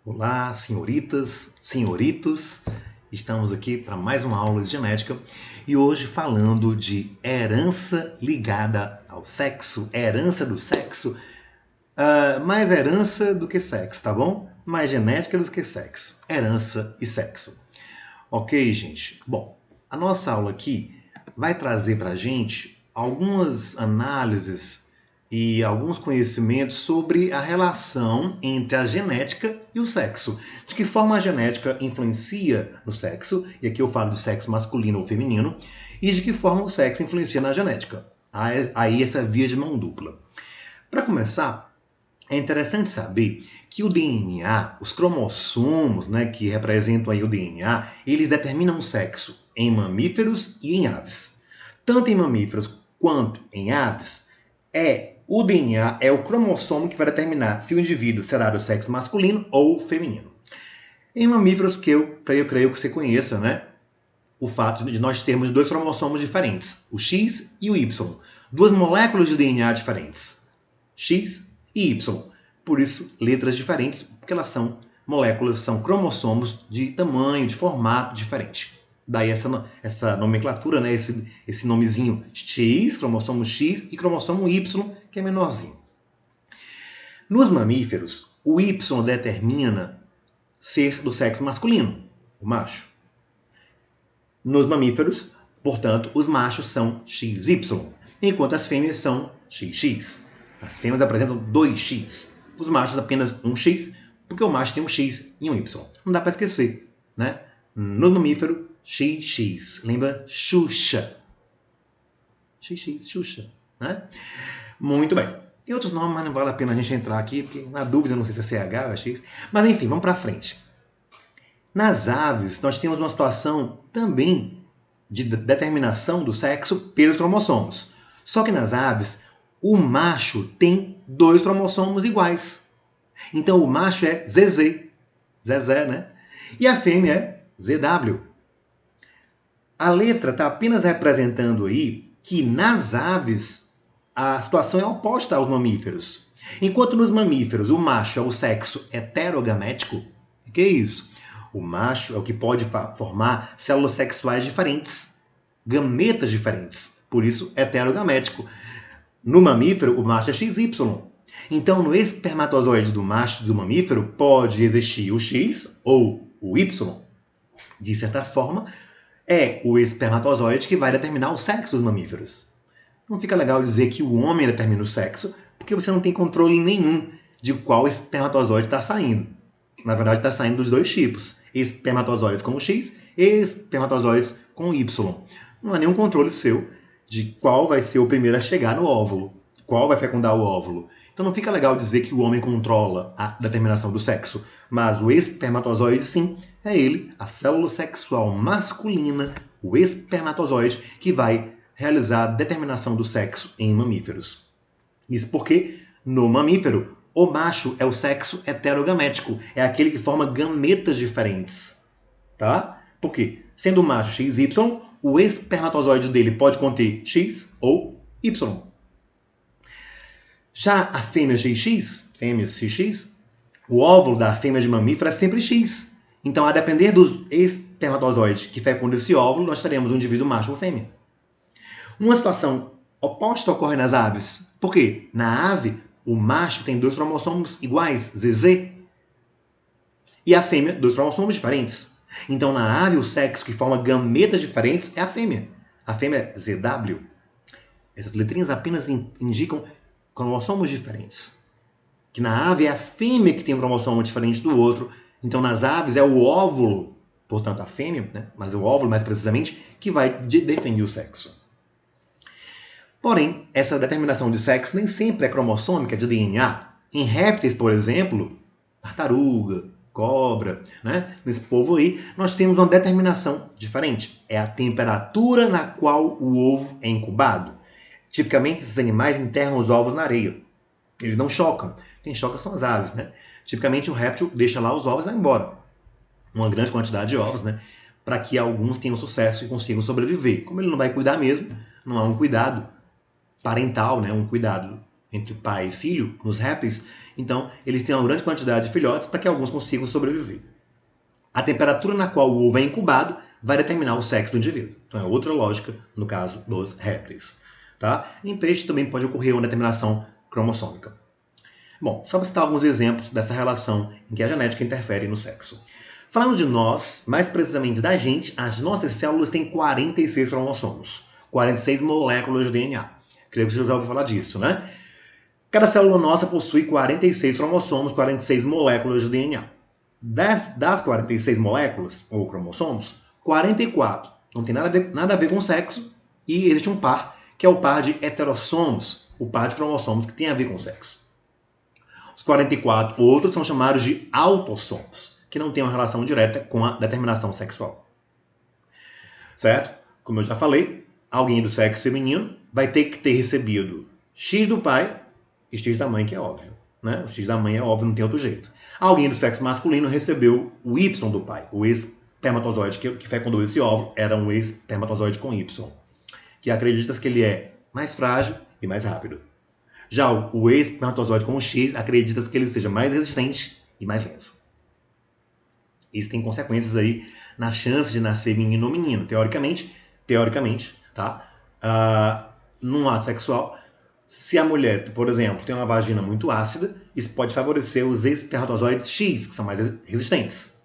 Olá, senhoritas, senhoritos. Estamos aqui para mais uma aula de genética e hoje falando de herança ligada ao sexo, herança do sexo, mais herança do que sexo, tá bom? Mais genética do que sexo, herança e sexo. Ok, gente? Bom, a nossa aula aqui vai trazer para a gente algumas análises e alguns conhecimentos sobre a relação entre a genética e o sexo. De que forma a genética influencia no sexo, e aqui eu falo de sexo masculino ou feminino, e de que forma o sexo influencia na genética. Aí essa via de mão dupla. Para começar, é interessante saber que o DNA, os cromossomos, né, que representam aí o DNA, eles determinam o sexo em mamíferos e em aves. Tanto em mamíferos quanto em aves, o DNA é o cromossomo que vai determinar se o indivíduo será do sexo masculino ou feminino. Em mamíferos, que eu creio que você conheça, né, o fato de nós termos dois cromossomos diferentes, o X e o Y. Duas moléculas de DNA diferentes, X e Y. Por isso, letras diferentes, porque elas são moléculas, são cromossomos de tamanho, de formato diferente. Daí essa nomenclatura, né? esse nomezinho X, cromossomo X, e cromossomo Y, que é menorzinho. Nos mamíferos, o Y determina ser do sexo masculino, o macho. Nos mamíferos, portanto, os machos são XY, enquanto as fêmeas são XX. As fêmeas apresentam 2X, os machos apenas 1X, porque o macho tem um X e um Y. Não dá para esquecer, né? No mamífero, XX. Lembra? Xuxa. XX, Xuxa, né? Muito bem. E outros nomes, mas não vale a pena a gente entrar aqui, porque na dúvida eu não sei se é CH ou é X. Mas enfim, vamos para frente. Nas aves, nós temos uma situação também de determinação do sexo pelos cromossomos. Só que nas aves, o macho tem dois cromossomos iguais. Então o macho é ZZ, Zezé, né? E a fêmea é ZW. A letra está apenas representando aí que nas aves a situação é oposta aos mamíferos. Enquanto nos mamíferos o macho é o sexo heterogamético, o que é isso? O macho é o que pode formar células sexuais diferentes, gametas diferentes, por isso heterogamético. No mamífero, o macho é XY. Então, no espermatozoide do macho do mamífero, pode existir o X ou o Y. De certa forma, é o espermatozoide que vai determinar o sexo dos mamíferos. Não fica legal dizer que o homem determina o sexo, porque você não tem controle nenhum de qual espermatozoide está saindo. Na verdade, está saindo dos dois tipos. Espermatozoides com o X e espermatozoides com o Y. Não há nenhum controle seu de qual vai ser o primeiro a chegar no óvulo, qual vai fecundar o óvulo. Então não fica legal dizer que o homem controla a determinação do sexo, mas o espermatozoide sim, é ele, a célula sexual masculina, o espermatozoide, que vai realizar a determinação do sexo em mamíferos. Isso porque no mamífero o macho é o sexo heterogamético, é aquele que forma gametas diferentes, tá? Por quê? Sendo o macho XY, o espermatozoide dele pode conter X ou Y. Já a fêmea XX, fêmea XX, o óvulo da fêmea de mamífero é sempre X. Então, a depender dos espermatozoides que fecundam esse óvulo, nós teremos um indivíduo macho ou fêmea. Uma situação oposta ocorre nas aves. Por quê? Na ave, o macho tem dois cromossomos iguais, ZZ, e a fêmea, dois cromossomos diferentes. Então, na ave, o sexo que forma gametas diferentes é a fêmea. A fêmea é ZW. Essas letrinhas apenas indicam cromossomos diferentes. Que na ave é a fêmea que tem um cromossomo diferente do outro. Então, nas aves é o óvulo, portanto a fêmea, né? Mas o óvulo mais precisamente, que vai definir o sexo. Porém, essa determinação de sexo nem sempre é cromossômica, de DNA. Em répteis, por exemplo, tartaruga, cobra, né? Nesse povo aí, nós temos uma determinação diferente. É a temperatura na qual o ovo é incubado. Tipicamente, esses animais enterram os ovos na areia. Eles não chocam. Quem choca são as aves, né? Tipicamente, o réptil deixa lá os ovos e vai embora. Uma grande quantidade de ovos, né? Para que alguns tenham sucesso e consigam sobreviver. Como ele não vai cuidar mesmo, não há um cuidado parental, né? Um cuidado entre pai e filho, nos répteis, então eles têm uma grande quantidade de filhotes para que alguns consigam sobreviver. A temperatura na qual o ovo é incubado vai determinar o sexo do indivíduo. Então é outra lógica no caso dos répteis. Tá? Em peixes também pode ocorrer uma determinação cromossômica. Bom, só para citar alguns exemplos dessa relação em que a genética interfere no sexo. Falando de nós, mais precisamente da gente, as nossas células têm 46 cromossomos, 46 moléculas de DNA. Creio que você já ouviu falar disso, né? Cada célula nossa possui 46 cromossomos, 46 moléculas de DNA. Das 46 moléculas, ou cromossomos, 44 não tem nada a ver com sexo, e existe um par, que é o par de heterossomos, o par de cromossomos que tem a ver com sexo. Os 44 outros são chamados de autossomos, que não têm uma relação direta com a determinação sexual. Certo? Como eu já falei, alguém do sexo feminino vai ter que ter recebido X do pai e X da mãe, que é óbvio. Né? O X da mãe é óbvio, não tem outro jeito. Alguém do sexo masculino recebeu o Y do pai. O espermatozoide que fecundou esse óvulo era um espermatozoide com Y. Que acredita-se que ele é mais frágil e mais rápido. Já o espermatozoide com X acredita-se que ele seja mais resistente e mais lento. Isso tem consequências aí na chance de nascer menino ou menina. Teoricamente, tá? Num ato sexual, se a mulher, por exemplo, tem uma vagina muito ácida, isso pode favorecer os espermatozoides X, que são mais resistentes.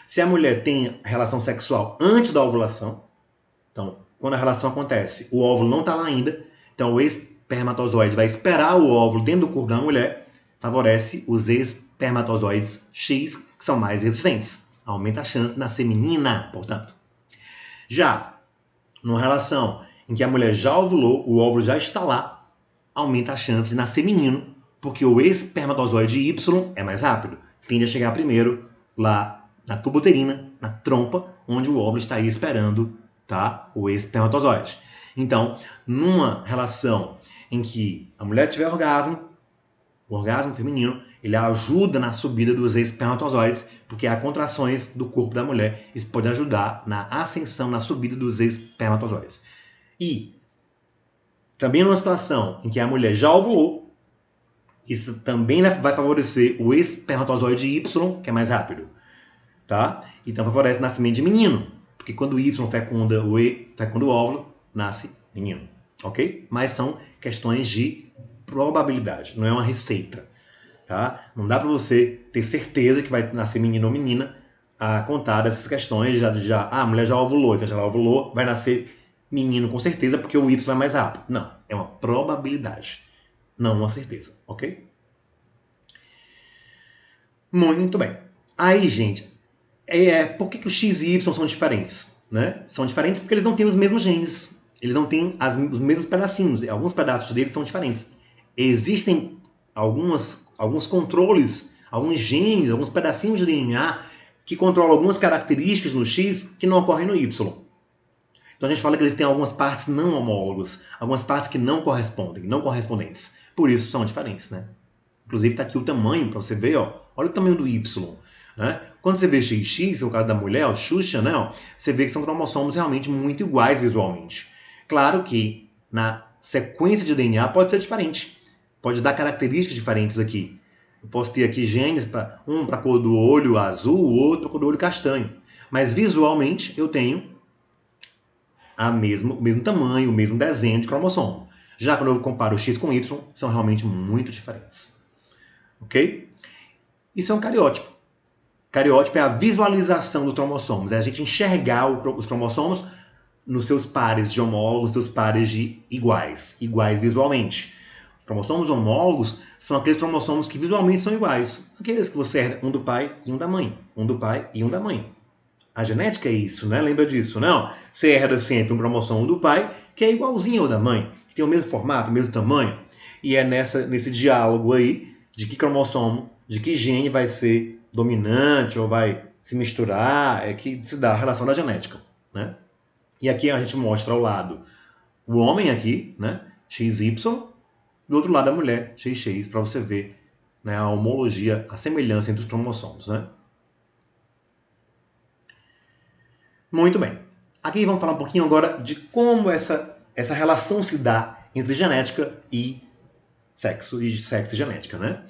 Se a mulher tem relação sexual antes da ovulação, então, quando a relação acontece, o óvulo não está lá ainda, então o espermatozoide vai esperar o óvulo dentro do corpo da mulher, favorece os espermatozoides X, que são mais resistentes. Aumenta a chance de nascer menina, portanto. Já numa relação em que a mulher já ovulou, o óvulo já está lá, aumenta a chance de nascer menino, porque o espermatozoide Y é mais rápido. Tende a chegar primeiro lá na tuba uterina, na trompa, onde o óvulo está aí esperando, tá, o espermatozoide. Então, numa relação em que a mulher tiver orgasmo, o orgasmo feminino, ele ajuda na subida dos espermatozoides, porque há contrações do corpo da mulher. Isso pode ajudar na ascensão, na subida dos espermatozoides. E também numa situação em que a mulher já ovulou, isso também vai favorecer o espermatozoide Y, que é mais rápido. Tá? Então favorece o nascimento de menino, porque quando o Y fecunda o óvulo, nasce menino. Ok? Mas são questões de probabilidade, não é uma receita. Tá? Não dá para você ter certeza que vai nascer menino ou menina a contar dessas questões. A mulher já ovulou, então já ovulou, vai nascer menino com certeza porque o Y é mais rápido. Não, é uma probabilidade, não uma certeza, ok? Muito bem. Aí, gente, por que os X e Y são diferentes? Né? São diferentes porque eles não têm os mesmos genes, eles não têm os mesmos pedacinhos, alguns pedaços deles são diferentes. Existem alguns controles, alguns genes, alguns pedacinhos de DNA que controlam algumas características no X que não ocorrem no Y. Então a gente fala que eles têm algumas partes não homólogas, algumas partes que não correspondem, não correspondentes. Por isso são diferentes, né? Inclusive está aqui o tamanho para você ver, ó. Olha o tamanho do Y. Né? Quando você vê XX, no caso da mulher, o Xuxa, né, ó, você vê que são cromossomos realmente muito iguais visualmente. Claro que na sequência de DNA pode ser diferente. Pode dar características diferentes aqui. Eu posso ter aqui genes, um para a cor do olho azul, o outro para a cor do olho castanho. Mas visualmente eu tenho o mesmo tamanho, o mesmo desenho de cromossomo. Já quando eu comparo o X com o Y, são realmente muito diferentes. Ok? Isso é um cariótipo. Cariótipo é a visualização dos cromossomos. É a gente enxergar os cromossomos nos seus pares de homólogos, nos seus pares de iguais visualmente. Os cromossomos homólogos são aqueles cromossomos que visualmente são iguais. Aqueles que você herda um do pai e um da mãe. Um do pai e um da mãe. A genética é isso, né? Lembra disso, não? Você herda sempre um cromossomo do pai que é igualzinho ao da mãe, que tem o mesmo formato, o mesmo tamanho. E é nesse diálogo aí de que cromossomo, de que gene vai ser dominante ou vai se misturar, é que se dá a relação da genética, né? E aqui a gente mostra ao lado o homem aqui, né? XY, do outro lado a mulher, XX, para você ver, né, a homologia, a semelhança entre os cromossomos, né? Muito bem. Aqui vamos falar um pouquinho agora de como essa relação se dá entre genética e sexo e genética, né?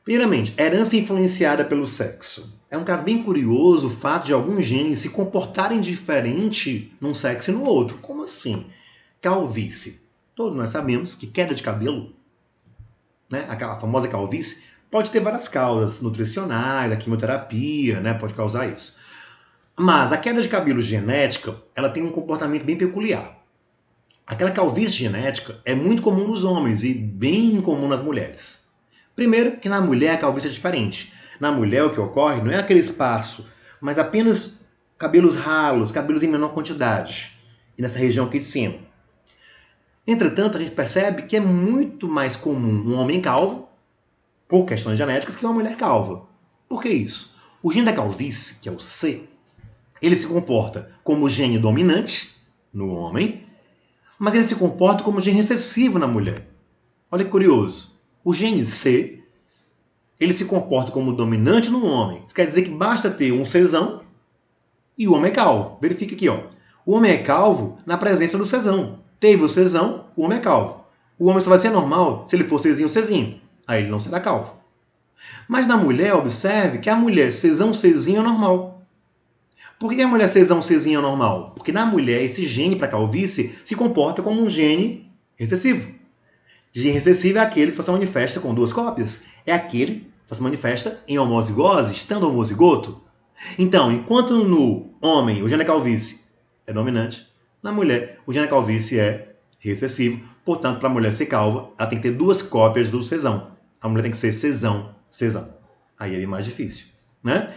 Primeiramente, herança influenciada pelo sexo. É um caso bem curioso o fato de alguns genes se comportarem diferente num sexo e no outro. Como assim? Calvície. Todos nós sabemos que queda de cabelo, né, aquela famosa calvície, pode ter várias causas nutricionais, a quimioterapia, né, pode causar isso. Mas a queda de cabelo genética, ela tem um comportamento bem peculiar. Aquela calvície genética é muito comum nos homens e bem incomum nas mulheres. Primeiro, que na mulher a calvície é diferente. Na mulher o que ocorre não é aquele espaço, mas apenas cabelos ralos, cabelos em menor quantidade. E nessa região aqui de cima. Entretanto, a gente percebe que é muito mais comum um homem calvo, por questões genéticas, que uma mulher calva. Por que isso? O gene da calvície, que é o C, ele se comporta como gene dominante no homem, mas ele se comporta como gene recessivo na mulher. Olha que curioso. O gene C, ele se comporta como dominante no homem. Isso quer dizer que basta ter um Czão e o homem é calvo. Verifica aqui, ó. O homem é calvo na presença do Czão. Teve o Czão, o homem é calvo. O homem só vai ser normal se ele for Czinho, Czinho. Aí ele não será calvo. Mas na mulher, observe que a mulher Czão, Czinho é normal. Por que a mulher Czão, Czinho é normal? Porque na mulher esse gene para calvície se comporta como um gene recessivo. Gene recessivo é aquele que só se manifesta com duas cópias. É aquele que só se manifesta em homozigose, estando homozigoto. Então, enquanto no homem o gene da calvície é dominante, na mulher o gene da calvície é recessivo. Portanto, para a mulher ser calva, ela tem que ter duas cópias do Czão. A mulher tem que ser Czão. Aí é mais difícil, né?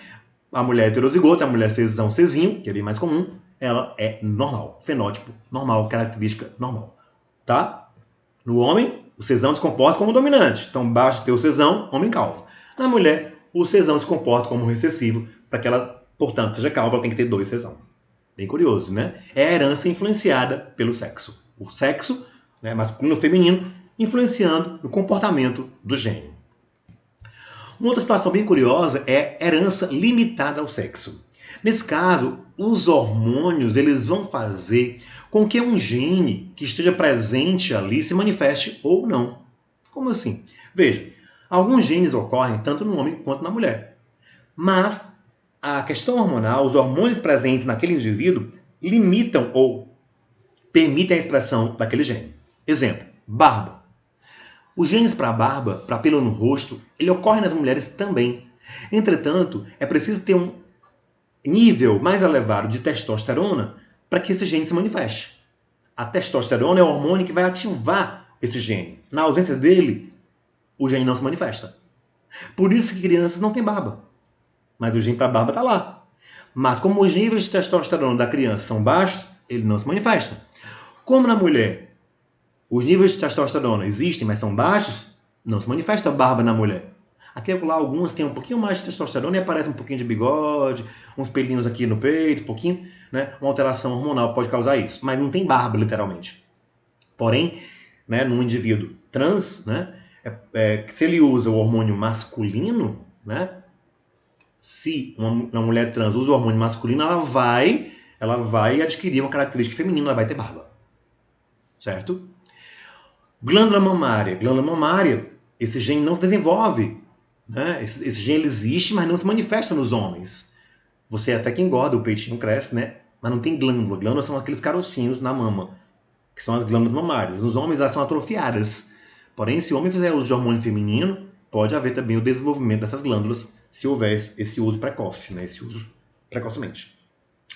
A mulher heterozigota, a mulher Czão, Czinho, que é bem mais comum, ela é normal. Fenótipo normal, característica normal. Tá? No homem, o Czão se comporta como dominante. Então, basta ter o Czão, homem calvo. Na mulher, o Czão se comporta como recessivo. Para que ela, portanto, seja calva, ela tem que ter dois Czão. Bem curioso, né? É a herança influenciada pelo sexo. O sexo, né, masculino ou feminino, influenciando no comportamento do gene. Uma outra situação bem curiosa é herança limitada ao sexo. Nesse caso, os hormônios eles vão fazer com que um gene que esteja presente ali se manifeste ou não. Como assim? Veja, alguns genes ocorrem tanto no homem quanto na mulher. Mas a questão hormonal, os hormônios presentes naquele indivíduo limitam ou permitem a expressão daquele gene. Exemplo, barba. Os genes para barba, para pelo no rosto, ele ocorre nas mulheres também. Entretanto, é preciso ter um nível mais elevado de testosterona para que esse gene se manifeste. A testosterona é o hormônio que vai ativar esse gene. Na ausência dele, o gene não se manifesta. Por isso que crianças não têm barba. Mas o gene para barba está lá. Mas como os níveis de testosterona da criança são baixos, ele não se manifesta. Como na mulher, os níveis de testosterona existem, mas são baixos, não se manifesta barba na mulher. Aqui lá algumas têm um pouquinho mais de testosterona e aparece um pouquinho de bigode, uns pelinhos aqui no peito, um pouquinho, né? Uma alteração hormonal pode causar isso, mas não tem barba, literalmente. Porém, né, num indivíduo trans, né, se ele usa o hormônio masculino, né, se uma mulher trans usa o hormônio masculino, ela vai adquirir uma característica feminina, ela vai ter barba. Certo? Glândula mamária. Glândula mamária, esse gene não se desenvolve. Né? Esse gene existe, mas não se manifesta nos homens. Você até que engorda, o peitinho cresce, né? Mas não tem glândula. Glândulas são aqueles carocinhos na mama, que são as glândulas mamárias. Nos homens, elas são atrofiadas. Porém, se o homem fizer uso de hormônio feminino, pode haver também o desenvolvimento dessas glândulas, se houver esse uso precoce, né? Esse uso precocemente.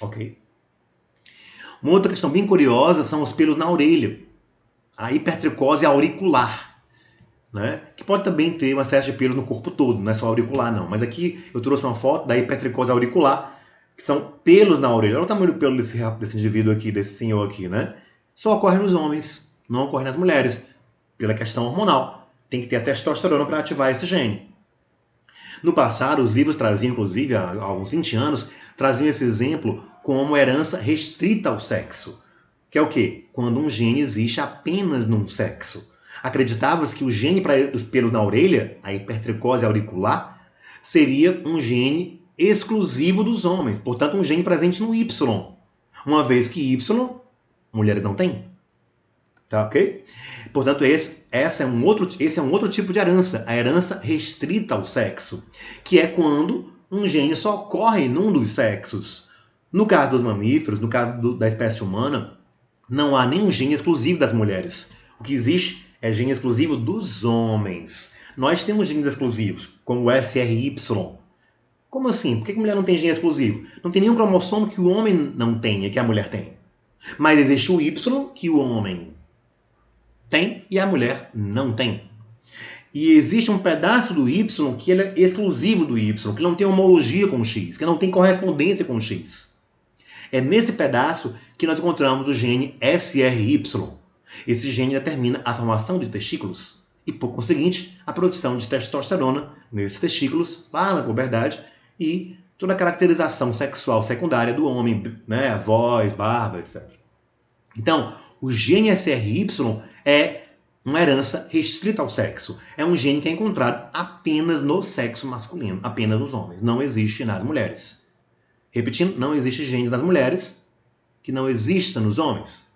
Ok? Uma outra questão bem curiosa são os pelos na orelha. A hipertricose auricular, né? Que pode também ter uma série de pelos no corpo todo, não é só auricular não. Mas aqui eu trouxe uma foto da hipertricose auricular, que são pelos na orelha. Olha o tamanho do pelo desse indivíduo aqui, desse senhor aqui, né? Só ocorre nos homens, não ocorre nas mulheres, pela questão hormonal. Tem que ter a testosterona para ativar esse gene. No passado, os livros traziam, inclusive, há alguns 20 anos, traziam esse exemplo como herança restrita ao sexo. Que é o quê? Quando um gene existe apenas num sexo. Acreditava-se que o gene para os pelos na orelha, a hipertricose auricular, seria um gene exclusivo dos homens. Portanto, um gene presente no Y. Uma vez que Y, mulheres não têm. Tá ok? Portanto, esse é um outro tipo de herança, a herança restrita ao sexo, que é quando um gene só ocorre num dos sexos. No caso dos mamíferos, no caso da espécie humana, não há nenhum gene exclusivo das mulheres. O que existe é gene exclusivo dos homens. Nós temos genes exclusivos, como o SRY. Como assim? Por que a mulher não tem gene exclusivo? Não tem nenhum cromossomo que o homem não tenha, que a mulher tem. Mas existe o Y que o homem tem e a mulher não tem. E existe um pedaço do Y que ele é exclusivo do Y, que não tem homologia com o X, que não tem correspondência com o X. É nesse pedaço que nós encontramos o gene SRY. Esse gene determina a formação de testículos e, por conseguinte, a produção de testosterona nesses testículos, lá na puberdade, e toda a caracterização sexual secundária do homem, né, a voz, barba, etc. Então, o gene SRY é uma herança restrita ao sexo. É um gene que é encontrado apenas no sexo masculino, apenas nos homens. Não existe nas mulheres. Repetindo, não existe genes nas mulheres que não existam nos homens.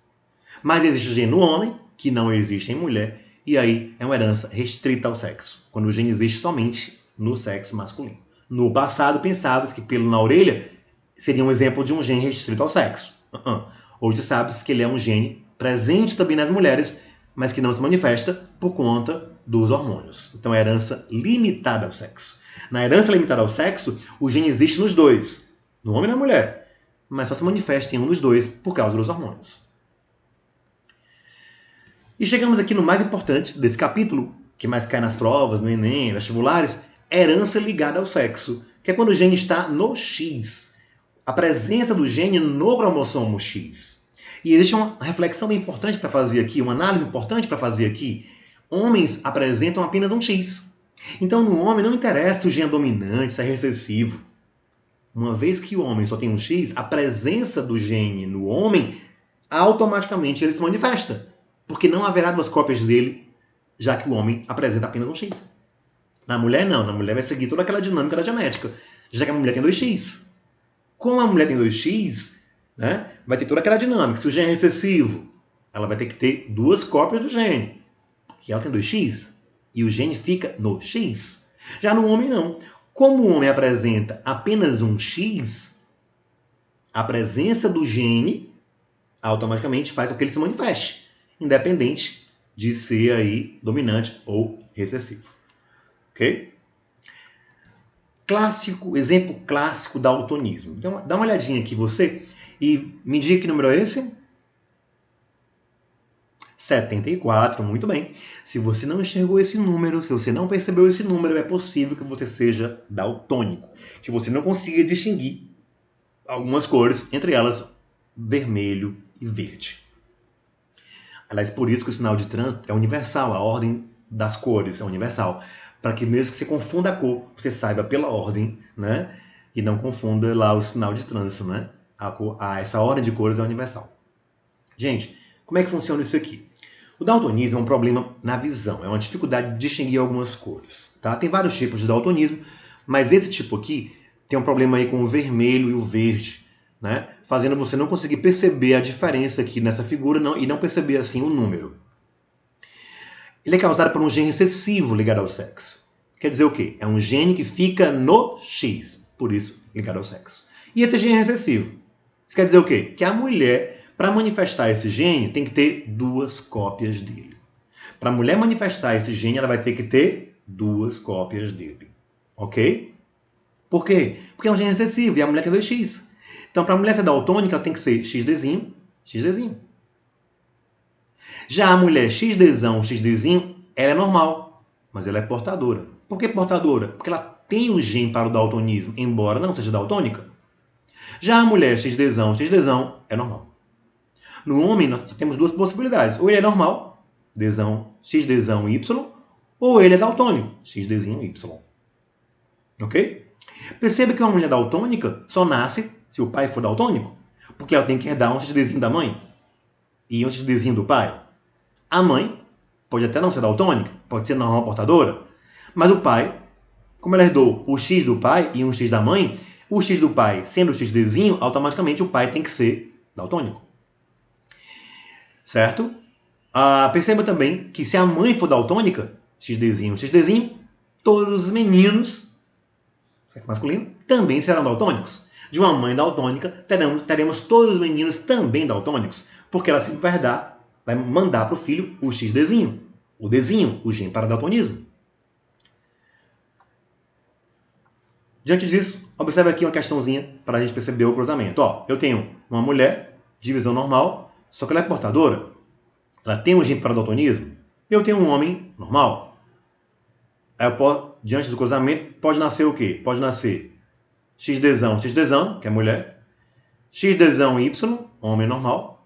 Mas existe gene no homem que não existe em mulher. E aí é uma herança restrita ao sexo. Quando o gene existe somente no sexo masculino. No passado, pensava-se que pelo na orelha seria um exemplo de um gene restrito ao sexo. Hoje sabe-se que ele é um gene presente também nas mulheres, mas que não se manifesta por conta dos hormônios. Então é herança limitada ao sexo. Na herança limitada ao sexo, o gene existe nos dois, no homem e na mulher, mas só se manifesta em um dos dois por causa dos hormônios. E chegamos aqui no mais importante desse capítulo, que mais cai nas provas, no Enem, vestibulares, herança ligada ao sexo, que é quando o gene está no X. A presença do gene no cromossomo X. E existe uma reflexão bem importante para fazer aqui, uma análise importante para fazer aqui. Homens apresentam apenas um X. Então, no homem não interessa se o gene é dominante, se é recessivo. Uma vez que o homem só tem um X, a presença do gene no homem, automaticamente ele se manifesta. Porque não haverá duas cópias dele, já que o homem apresenta apenas um X. Na mulher, não. Na mulher vai seguir toda aquela dinâmica da genética, já que a mulher tem 2X. Como a mulher tem 2X, né, vai ter toda aquela dinâmica. Se o gene é recessivo, ela vai ter que ter duas cópias do gene, porque ela tem 2X, e o gene fica no X. Já no homem, não. Como o homem apresenta apenas um X, a presença do gene automaticamente faz com que ele se manifeste, independente de ser aí dominante ou recessivo. Ok? Exemplo clássico do daltonismo. Então, dá uma olhadinha aqui você e me diga que número é esse? 74, muito bem. Se você não enxergou esse número, se você não percebeu esse número, é possível que você seja daltônico, que você não consiga distinguir algumas cores, entre elas vermelho e verde. Aliás, por isso que o sinal de trânsito é universal, a ordem das cores é universal, para que mesmo que você confunda a cor, você saiba pela ordem, né? E não confunda lá o sinal de trânsito, né? Essa ordem de cores é universal. Gente, como é que funciona isso aqui? O daltonismo é um problema na visão, é uma dificuldade de distinguir algumas cores. Tá? Tem vários tipos de daltonismo, mas esse tipo aqui tem um problema aí com o vermelho e o verde, né? Fazendo você não conseguir perceber a diferença aqui nessa figura e não perceber assim o número. Ele é causado por um gene recessivo ligado ao sexo. Quer dizer o quê? É um gene que fica no X, por isso ligado ao sexo. E esse gene é recessivo. Isso quer dizer o quê? Que a mulher, para manifestar esse gene, tem que ter duas cópias dele. Para a mulher manifestar esse gene, ela vai ter que ter duas cópias dele. Ok? Por quê? Porque é um gene recessivo e a mulher tem 2X. Então, para a mulher ser daltônica, ela tem que ser XDzinho, XDzinho. Já a mulher XDzão, XDzinho, ela é normal, mas ela é portadora. Por que portadora? Porque ela tem o gene para o daltonismo, embora não seja daltônica. Já a mulher XDzão, XDzão, é normal. No homem, nós temos duas possibilidades. Ou ele é normal, XDzão Y, ou ele é daltônico, XDzinho Y. Ok? Perceba que uma mulher daltônica só nasce se o pai for daltônico, porque ela tem que herdar um XDzinho da mãe e um XDzinho do pai. A mãe pode até não ser daltônica, pode ser normal portadora, mas o pai, como ela herdou o X do pai e um X da mãe, o X do pai sendo o XDzinho, automaticamente o pai tem que ser daltônico. Certo? Perceba também que se a mãe for daltônica, XDzinho, XDzinho, todos os meninos, sexo masculino, também serão daltônicos. De uma mãe daltônica, teremos todos os meninos também daltônicos, porque ela sempre vai mandar para o filho o XDzinho, o Dzinho, o gene para daltonismo. Diante disso, observe aqui uma questãozinha para a gente perceber o cruzamento. Eu tenho uma mulher de visão normal, só que ela é portadora. Ela tem um gene para daltonismo. Eu tenho um homem normal. Diante do cruzamento, pode nascer o quê? Pode nascer XDzão, XDzão, que é mulher. XDzão Y, homem normal.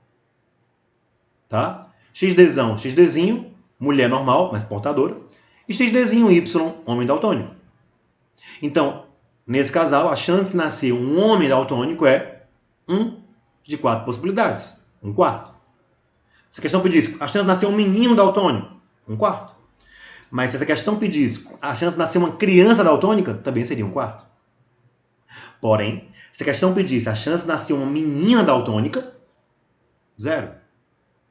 Tá? XDzão, XDzinho, mulher normal, mas portadora. E XDzinho Y, homem daltônico. Então, nesse casal, a chance de nascer um homem daltônico é 1 de 4 possibilidades. 1/4. Se a questão pedisse a chance de nascer um menino daltônico, 1/4. Mas se essa questão pedisse a chance de nascer uma criança daltônica, também seria 1/4. Porém, se a questão pedisse a chance de nascer uma menina daltônica, 0.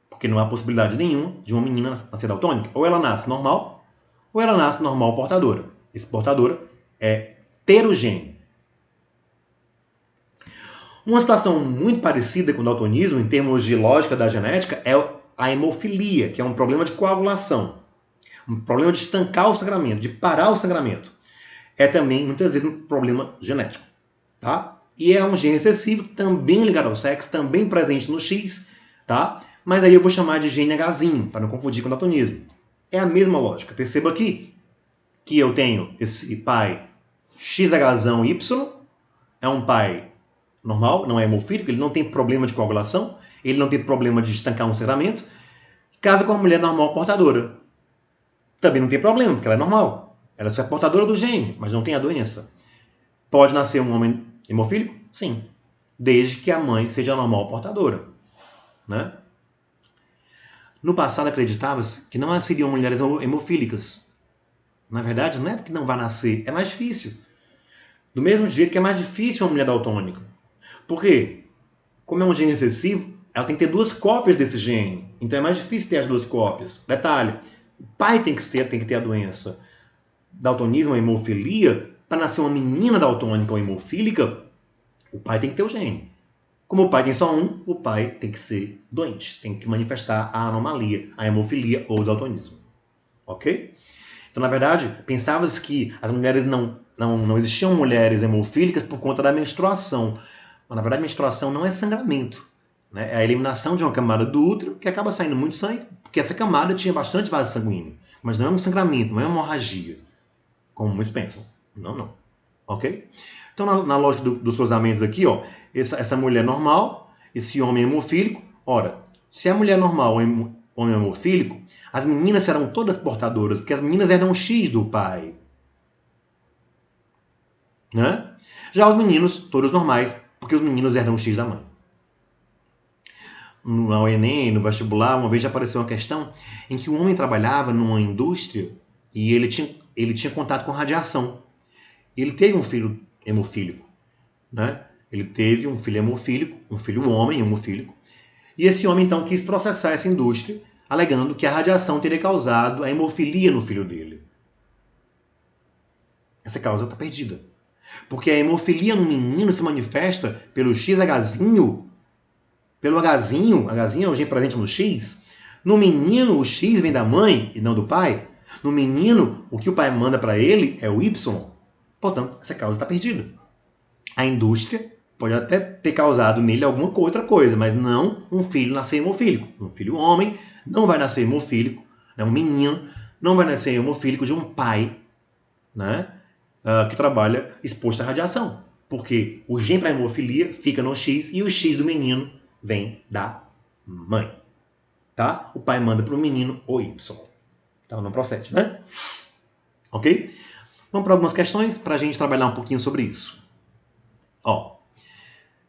Porque não há possibilidade nenhuma de uma menina nascer daltônica. Ou ela nasce normal, ou ela nasce normal portadora. Esse portadora é ter o gene. Uma situação muito parecida com o daltonismo, em termos de lógica da genética, é a hemofilia, que é um problema de coagulação. Um problema de estancar o sangramento, de parar o sangramento. É também, muitas vezes, um problema genético. Tá? E é um gene recessivo, também ligado ao sexo, também presente no X, tá? Mas aí eu vou chamar de gene Hzinho, para não confundir com o daltonismo. É a mesma lógica. Perceba aqui que eu tenho esse pai XHzão Y, é um pai normal, não é hemofílico, ele não tem problema de coagulação, ele não tem problema de estancar um sangramento. Casa com uma mulher normal portadora. Também não tem problema, porque ela é normal. Ela só é portadora do gene, mas não tem a doença. Pode nascer um homem hemofílico? Sim. Desde que a mãe seja normal portadora. Né? No passado acreditava-se que não nasceriam mulheres hemofílicas. Na verdade, não é porque não vai nascer, é mais difícil. Do mesmo jeito que é mais difícil uma mulher daltônica. Por quê? Como é um gene recessivo, ela tem que ter 2 cópias desse gene. Então é mais difícil ter as 2 cópias. Detalhe, o pai tem que ter a doença. Daltonismo ou hemofilia, para nascer uma menina daltônica ou hemofílica, o pai tem que ter o gene. Como o pai tem só um, o pai tem que ser doente, tem que manifestar a anomalia, a hemofilia ou o daltonismo. Ok? Então, na verdade, pensava-se que as mulheres não existiam mulheres hemofílicas por conta da menstruação. Mas, na verdade, menstruação não é sangramento. Né? É a eliminação de uma camada do útero que acaba saindo muito sangue, porque essa camada tinha bastante vaso sanguíneo. Mas não é um sangramento, não é uma hemorragia, como muitos pensam. Não. Ok? Então, na lógica dos cruzamentos aqui, essa mulher normal, esse homem hemofílico. Ora, se a mulher normal é homem hemofílico, as meninas serão todas portadoras, porque as meninas herdam o X do pai. Né? Já os meninos, todos normais, porque os meninos herdam o X da mãe. No Enem, no vestibular, uma vez já apareceu uma questão em que um homem trabalhava numa indústria e ele tinha contato com radiação. Ele teve um filho hemofílico. Né? Ele teve um filho hemofílico, um filho homem hemofílico. E esse homem, então, quis processar essa indústria, alegando que a radiação teria causado a hemofilia no filho dele. Essa causa está perdida. Porque a hemofilia no menino se manifesta pelo XHzinho, pelo Hzinho é o gene presente no X. No menino, o X vem da mãe e não do pai. No menino, o que o pai manda para ele é o Y. Portanto, essa causa está perdida. A indústria pode até ter causado nele alguma outra coisa, mas não um filho nascer hemofílico. Um filho homem não vai nascer hemofílico, né? Um menino não vai nascer hemofílico de um pai, né? Que trabalha exposto à radiação. Porque o gene para hemofilia fica no X e o X do menino vem da mãe. Tá? O pai manda para o menino o Y. Então não procede, né? Ok? Vamos para algumas questões para a gente trabalhar um pouquinho sobre isso.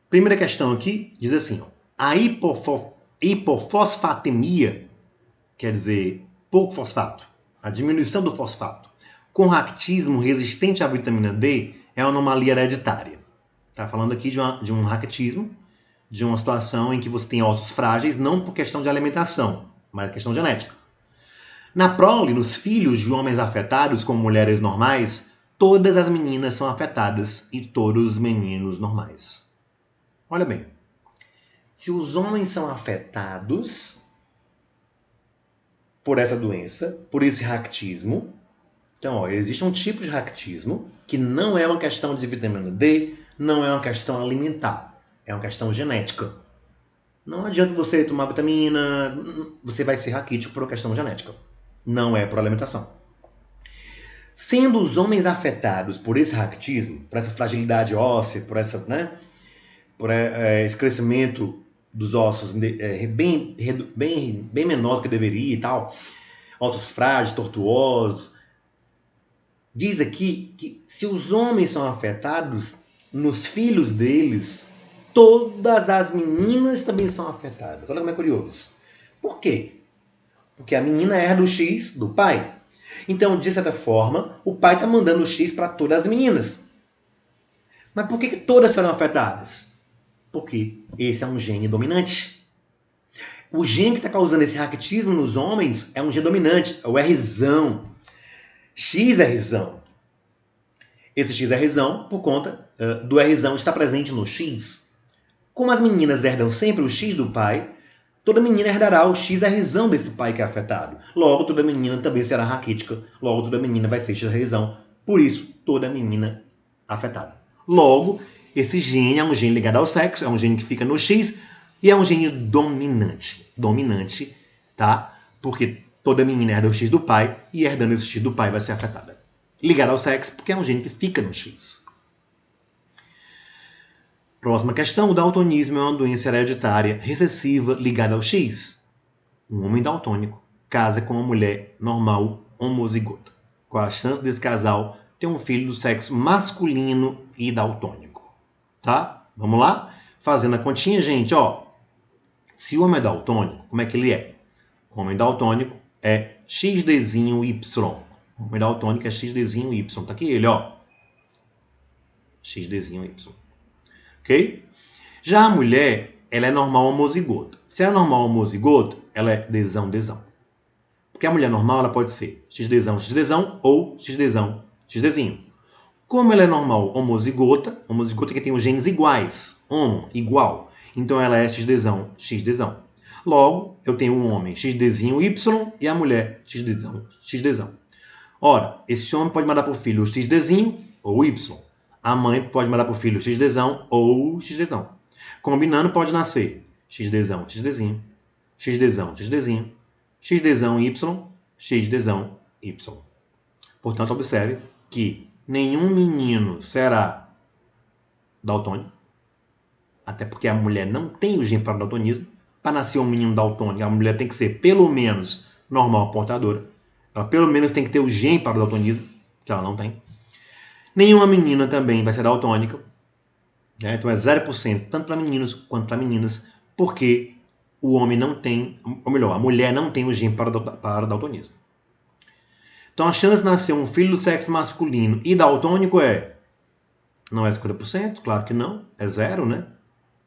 Primeira questão aqui diz assim: a hipofosfatemia, quer dizer pouco fosfato, a diminuição do fosfato, com raquitismo resistente à vitamina D é uma anomalia hereditária. Está falando aqui de um raquitismo, de uma situação em que você tem ossos frágeis, não por questão de alimentação, mas é questão genética. Na prole, nos filhos de homens afetados com mulheres normais, todas as meninas são afetadas e todos os meninos normais. Olha bem, se os homens são afetados por essa doença, por esse raquitismo, então, existe um tipo de raquitismo que não é uma questão de vitamina D, não é uma questão alimentar, é uma questão genética. Não adianta você tomar vitamina, você vai ser raquítico por uma questão genética. Não é por alimentação. Sendo os homens afetados por esse raquitismo, por essa fragilidade óssea, por esse crescimento dos ossos bem menor do que deveria e tal, ossos frágeis, tortuosos, diz aqui que se os homens são afetados, nos filhos deles, todas as meninas também são afetadas. Olha como é curioso. Por quê? Porque a menina herda o X do pai. Então, de certa forma, o pai está mandando o X para todas as meninas. Mas por que todas serão afetadas? Porque esse é um gene dominante. O gene que está causando esse raquitismo nos homens é um gene dominante, é o Rzão. XRzão. Esse XRzão, por conta do Rzão estar presente no X. Como as meninas herdam sempre o X do pai, toda menina herdará o XRzão desse pai que é afetado. Logo, toda menina também será raquítica. Logo, toda menina vai ser XRzão. Por isso, toda menina afetada. Logo, esse gene é um gene ligado ao sexo, é um gene que fica no X e é um gene dominante. Dominante, tá? Porque toda menina herda o X do pai e herdando esse X do pai vai ser afetada. Ligado ao sexo, porque é um gene que fica no X. Próxima questão. O daltonismo é uma doença hereditária recessiva ligada ao X. Um homem daltônico casa com uma mulher normal homozigota. Qual a chance desse casal ter um filho do sexo masculino e daltônico? Tá? Vamos lá? Fazendo a continha, gente, ó. Se o homem é daltônico, como é que ele é? O homem daltônico é XDzinho Y. O homem daltônico é XDzinho Y. Tá aqui ele, ó. XDzinho Y. Ok? Já a mulher, ela é normal homozigota. Se ela é normal homozigota, ela é Dzão. Porque a mulher normal, ela pode ser XDzão ou XDzinho. Como ela é normal homozigota que tem os genes iguais, homo, igual, então ela é XDzão. Logo, eu tenho um homem XDzinho Y e a mulher XDzão. Ora, esse homem pode mandar para o filho o XDzinho ou Y. A mãe pode mandar para o filho XDzão ou XDzão. Combinando, pode nascer XDzão, XDzinho, XDzão Y, XDzão Y. Portanto, observe que nenhum menino será daltônico, até porque a mulher não tem o gene para o daltonismo. Para nascer um menino daltônico, a mulher tem que ser pelo menos normal portadora. Ela pelo menos tem que ter o gene para o daltonismo, que ela não tem. Nenhuma menina também vai ser daltônica. Né? Então é 0%, tanto para meninos quanto para meninas, porque o homem não tem, ou melhor, a mulher não tem o gene para o daltonismo. Então a chance de nascer um filho do sexo masculino e daltônico não é 50%, claro que não, é 0, né?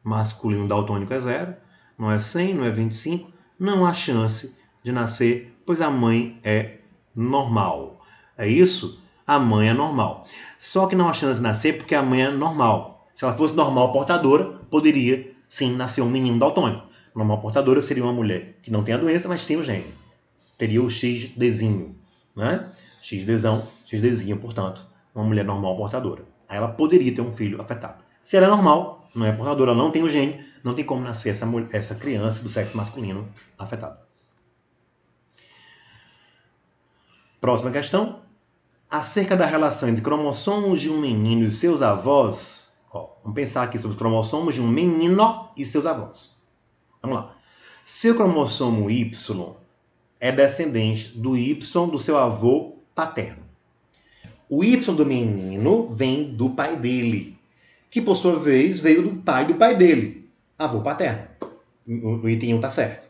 Masculino daltônico é 0, não é 100, não é 25, não há chance de nascer, pois a mãe é normal. É isso? A mãe é normal. Só que não há chance de nascer porque a mãe é normal. Se ela fosse normal portadora, poderia sim nascer um menino daltônico. Normal portadora seria uma mulher que não tem a doença, mas tem o gene. Teria o XDzinho, né? XDzinho, portanto, uma mulher normal portadora. Aí ela poderia ter um filho afetado. Se ela é normal, não é portadora, ela não tem o gene, não tem como nascer essa criança do sexo masculino afetada. Próxima questão. Acerca da relação entre cromossomos de um menino e seus avós. Vamos pensar aqui sobre os cromossomos de um menino e seus avós. Vamos lá. Seu cromossomo Y é descendente do Y do seu avô paterno. O Y do menino vem do pai dele, que por sua vez veio do pai dele, avô paterno. O item 1 está certo.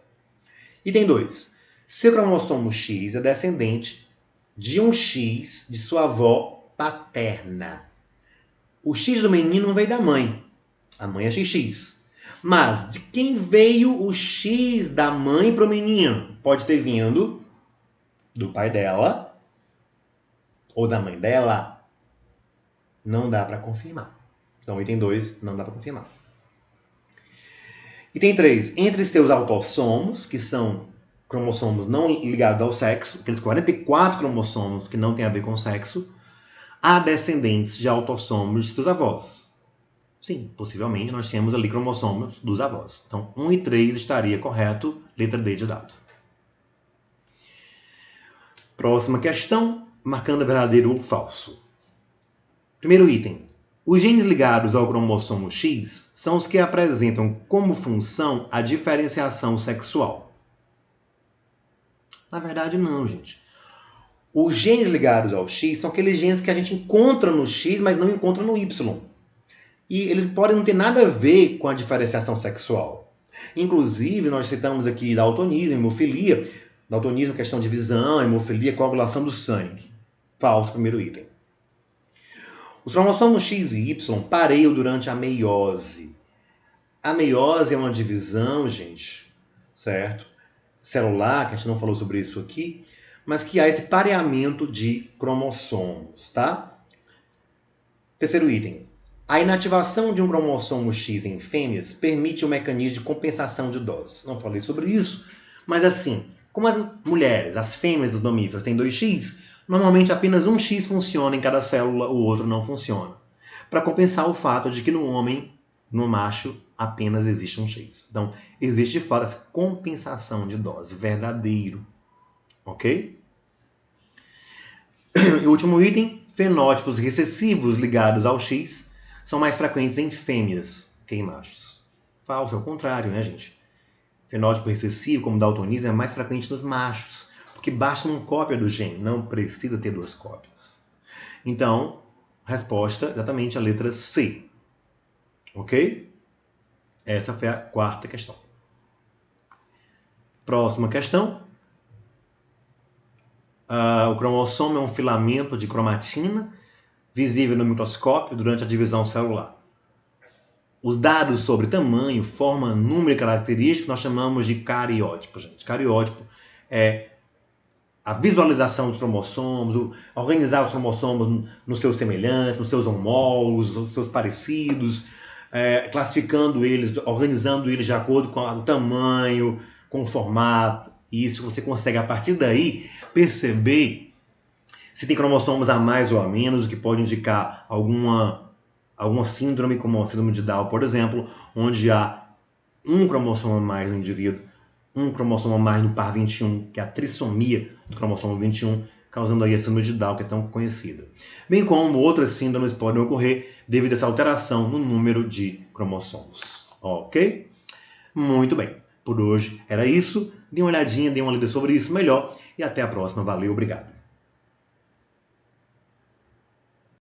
Item 2. Seu cromossomo X é descendente de um X de sua avó paterna. O X do menino veio da mãe. A mãe é XX. Mas de quem veio o X da mãe pro menino? Pode ter vindo do pai dela ou da mãe dela. Não dá para confirmar. Então, item 2, não dá para confirmar. Item 3, entre seus autossomos, que são cromossomos não ligados ao sexo, aqueles 44 cromossomos que não têm a ver com o sexo, há descendentes de autossomos de seus avós. Sim, possivelmente nós temos ali cromossomos dos avós. Então, 1 e 3 estaria correto, letra D de dado. Próxima questão, marcando verdadeiro ou falso. Primeiro item. Os genes ligados ao cromossomo X são os que apresentam como função a diferenciação sexual. Na verdade, não, gente. Os genes ligados ao X são aqueles genes que a gente encontra no X, mas não encontra no Y. E eles podem não ter nada a ver com a diferenciação sexual. Inclusive, nós citamos aqui daltonismo, hemofilia. Daltonismo, questão de visão, hemofilia, coagulação do sangue. Falso, primeiro item. Os cromossomos X e Y pareiam durante a meiose. A meiose é uma divisão, gente, certo? Celular, que a gente não falou sobre isso aqui, mas que há esse pareamento de cromossomos, tá? Terceiro item. A inativação de um cromossomo X em fêmeas permite o mecanismo de compensação de dose. Não falei sobre isso, mas assim, como as mulheres, as fêmeas dos mamíferos têm 2X, normalmente apenas um X funciona em cada célula, o outro não funciona. Para compensar o fato de que no homem, no macho, apenas existe um X. Então, existe de fato essa compensação de dose, verdadeiro. Ok? E o último item, fenótipos recessivos ligados ao X são mais frequentes em fêmeas que em machos. Falso, é o contrário, né, gente? Fenótipo recessivo, como daltonismo, é mais frequente nos machos, porque basta uma cópia do gene, não precisa ter 2 cópias. Então, resposta exatamente a letra C. Ok? Essa foi a quarta questão. Próxima questão. O cromossomo é um filamento de cromatina visível no microscópio durante a divisão celular. Os dados sobre tamanho, forma, número e características nós chamamos de cariótipo, gente. Cariótipo é a visualização dos cromossomos, organizar os cromossomos nos seus semelhantes, nos seus homólogos, nos seus parecidos, classificando eles, organizando eles de acordo com o tamanho, com o formato. E isso você consegue, a partir daí, perceber se tem cromossomos a mais ou a menos, o que pode indicar alguma síndrome, como a síndrome de Down, por exemplo, onde há um cromossomo a mais no indivíduo, um cromossomo a mais no par 21, que é a trissomia do cromossomo 21, causando aí a síndrome de Down, que é tão conhecida. Bem como outras síndromes podem ocorrer devido a essa alteração no número de cromossomos. Ok? Muito bem. Por hoje era isso. Dê uma olhadinha, dê uma lida sobre isso melhor e até a próxima. Valeu, obrigado.